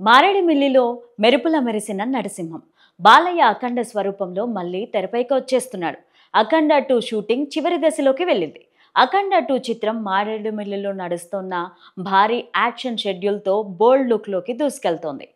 మారేడుమిల్లిలో మెరుపుల మెరిసిన నరసింహం బాలయ్య అఖండ స్వరూపంలో మళ్ళీ తెరపైకి వచ్చేస్తున్నాడు. అఖండ 2 షూటింగ్ చివరి దశలోకి వెళ్ళింది. అఖండ 2 చిత్రం మారేడుమిల్లిలో నడుస్తున్న భారీ యాక్షన్ షెడ్యూల్తో బోల్డ్ లుక్లోకి దూసుకెళ్తోంది.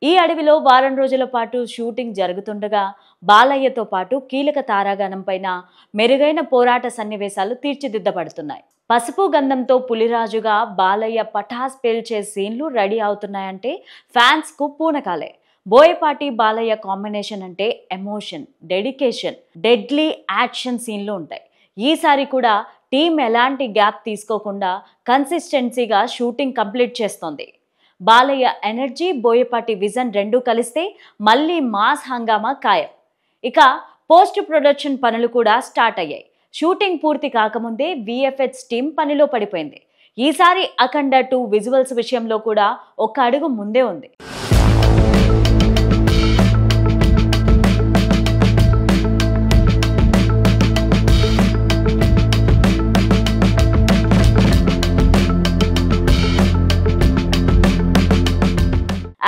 ఈ అడవిలో వారం రోజుల పాటు షూటింగ్ జరుగుతుండగా బాలయ్యతో పాటు కీలక తారాగణం పైన మెరుగైన పోరాట సన్నివేశాలు తీర్చిదిద్దబడుతున్నాయి. పసుపు గంధంతో పులిరాజుగా బాలయ్య పటాస్ పేల్చే సీన్లు రెడీ అవుతున్నాయంటే ఫ్యాన్స్కు పూనకాలే. బోయపాటి బాలయ్య కాంబినేషన్ అంటే ఎమోషన్, డెడికేషన్, డెడ్లీ యాక్షన్ సీన్లు ఉంటాయి. ఈసారి కూడా టీం ఎలాంటి గ్యాప్ తీసుకోకుండా కన్సిస్టెన్సీగా షూటింగ్ కంప్లీట్ చేస్తోంది. బాలయ్య ఎనర్జీ, బోయపాటి విజన్ రెండూ కలిస్తే మళ్ళీ మాస్ హంగామా ఖాయం. ఇక పోస్ట్ ప్రొడక్షన్ పనులు కూడా స్టార్ట్ అయ్యాయి. షూటింగ్ పూర్తి కాకముందే విఎఫ్ఎక్స్ టీం పనిలో పడిపోయింది. ఈసారి అఖండ 2 విజువల్స్ విషయంలో కూడా ఒక అడుగు ముందే ఉంది.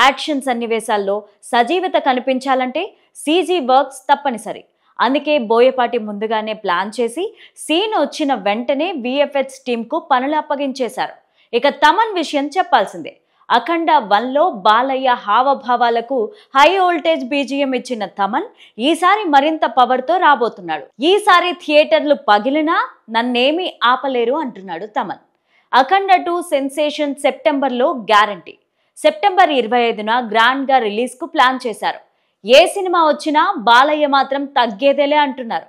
యాక్షన్ సన్నివేశాల్లో సజీవత కనిపించాలంటే సీజీ వర్క్స్ తప్పనిసరి. అందుకే బోయపాటి ముందుగానే ప్లాన్ చేసి సీన్ వచ్చిన వెంటనే విఎఫ్ఎక్స్ టీంకు పనులు అప్పగించేశారు. ఇక తమన్ విషయం చెప్పాల్సిందే. అఖండ 1లో బాలయ్య హావభావాలకు హై వోల్టేజ్ బీజిఎం ఇచ్చిన తమన్ ఈసారి మరింత పవర్తో రాబోతున్నాడు. ఈసారి థియేటర్లు పగిలినా నన్నేమీ ఆపలేరు అంటున్నాడు తమన్. అఖండ 2 సెన్సేషన్ సెప్టెంబర్లో గ్యారంటీ. సెప్టెంబర్ 25న గ్రాండ్గా రిలీజ్కు ప్లాన్ చేశారు. ఏ సినిమా వచ్చినా బాలయ్య మాత్రం తగ్గేదేలే అంటున్నారు.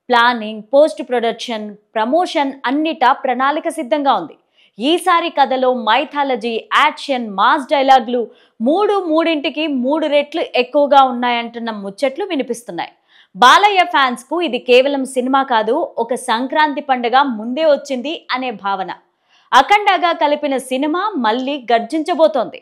ప్లానింగ్, పోస్ట్ ప్రొడక్షన్, ప్రమోషన్ అన్నిటా ప్రణాళిక సిద్ధంగా ఉంది. ఈసారి కథలో మైథాలజీ, యాక్షన్, మాస్ డైలాగులు మూడింటికి 3 రెట్లు ఎక్కువగా ఉన్నాయంటున్న ముచ్చట్లు వినిపిస్తున్నాయి. బాలయ్య ఫ్యాన్స్కు ఇది కేవలం సినిమా కాదు, ఒక సంక్రాంతి పండుగ ముందే వచ్చింది అనే భావన. అఖండగా కలిపిన సినిమా మళ్ళీ గర్జించబోతోంది.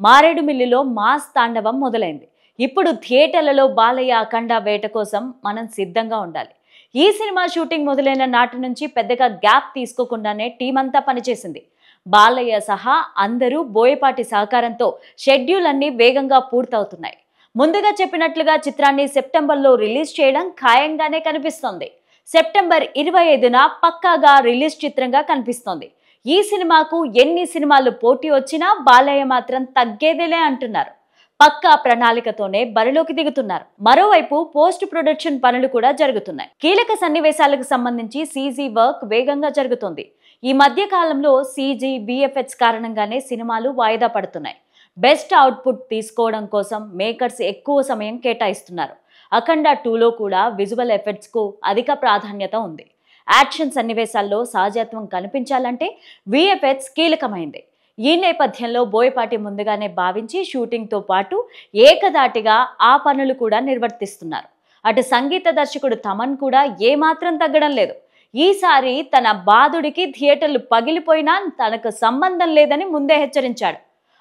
మారేడుమిల్లిలో మాస్ తాండవం మొదలైంది. ఇప్పుడు థియేటర్లలో బాలయ్య అఖండ వేట కోసం మనం సిద్ధంగా ఉండాలి. ఈ సినిమా షూటింగ్ మొదలైన నాటి నుంచి పెద్దగా గ్యాప్ తీసుకోకుండానే టీం అంతా పనిచేసింది. బాలయ్య సహా అందరూ బోయపాటి సహకారంతో షెడ్యూల్ అన్ని వేగంగా పూర్తవుతున్నాయి. ముందుగా చెప్పినట్లుగా చిత్రాన్ని సెప్టెంబర్లో రిలీజ్ చేయడం ఖాయంగానే కనిపిస్తోంది. సెప్టెంబర్ 25న పక్కాగా రిలీజ్ చిత్రంగా కనిపిస్తోంది. ఈ సినిమాకు ఎన్ని సినిమాలు పోటీ వచ్చినా బాలయ్య మాత్రం తగ్గేదేలే అంటున్నారు. పక్కా ప్రణాళికతోనే బరిలోకి దిగుతున్నారు. మరోవైపు పోస్ట్ ప్రొడక్షన్ పనులు కూడా జరుగుతున్నాయి. కీలక సన్నివేశాలకు సంబంధించి సీజీ వర్క్ వేగంగా జరుగుతుంది. ఈ మధ్య కాలంలో సీజీ, విఎఫ్ఎక్స్ కారణంగానే సినిమాలు వాయిదా పడుతున్నాయి. బెస్ట్ అవుట్పుట్ తీసుకోవడం కోసం మేకర్స్ ఎక్కువ సమయం కేటాయిస్తున్నారు. అఖండ 2లో కూడా విజువల్ ఎఫెక్ట్స్కు అధిక ప్రాధాన్యత ఉంది. యాక్షన్ సన్నివేశాల్లో సహజత్వం కనిపించాలంటే విఎఫ్ఎక్స్ కీలకమైంది. ఈ నేపథ్యంలో బోయపాటి ముందుగానే భావించి షూటింగ్తో పాటు ఏకదాటిగా ఆ పనులు కూడా నిర్వర్తిస్తున్నారు. అటు సంగీత దర్శకుడు తమన్ కూడా ఏమాత్రం తగ్గడం లేదు. ఈసారి తన బాధుడికి థియేటర్లు పగిలిపోయినా తనకు సంబంధం లేదని ముందే హెచ్చరించాడు.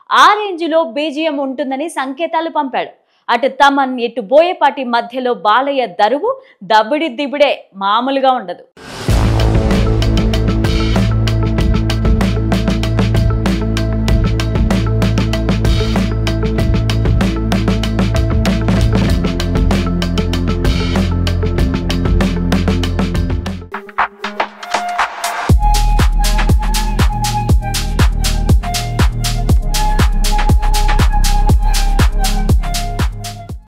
ఆ రేంజ్లో బీజిఎం ఉంటుందని సంకేతాలు పంపాడు. అటు తమన్, ఇటు బోయపాటి మధ్యలో బాలయ్య దరువు దబిడి దిబిడే మామూలుగా ఉండదు.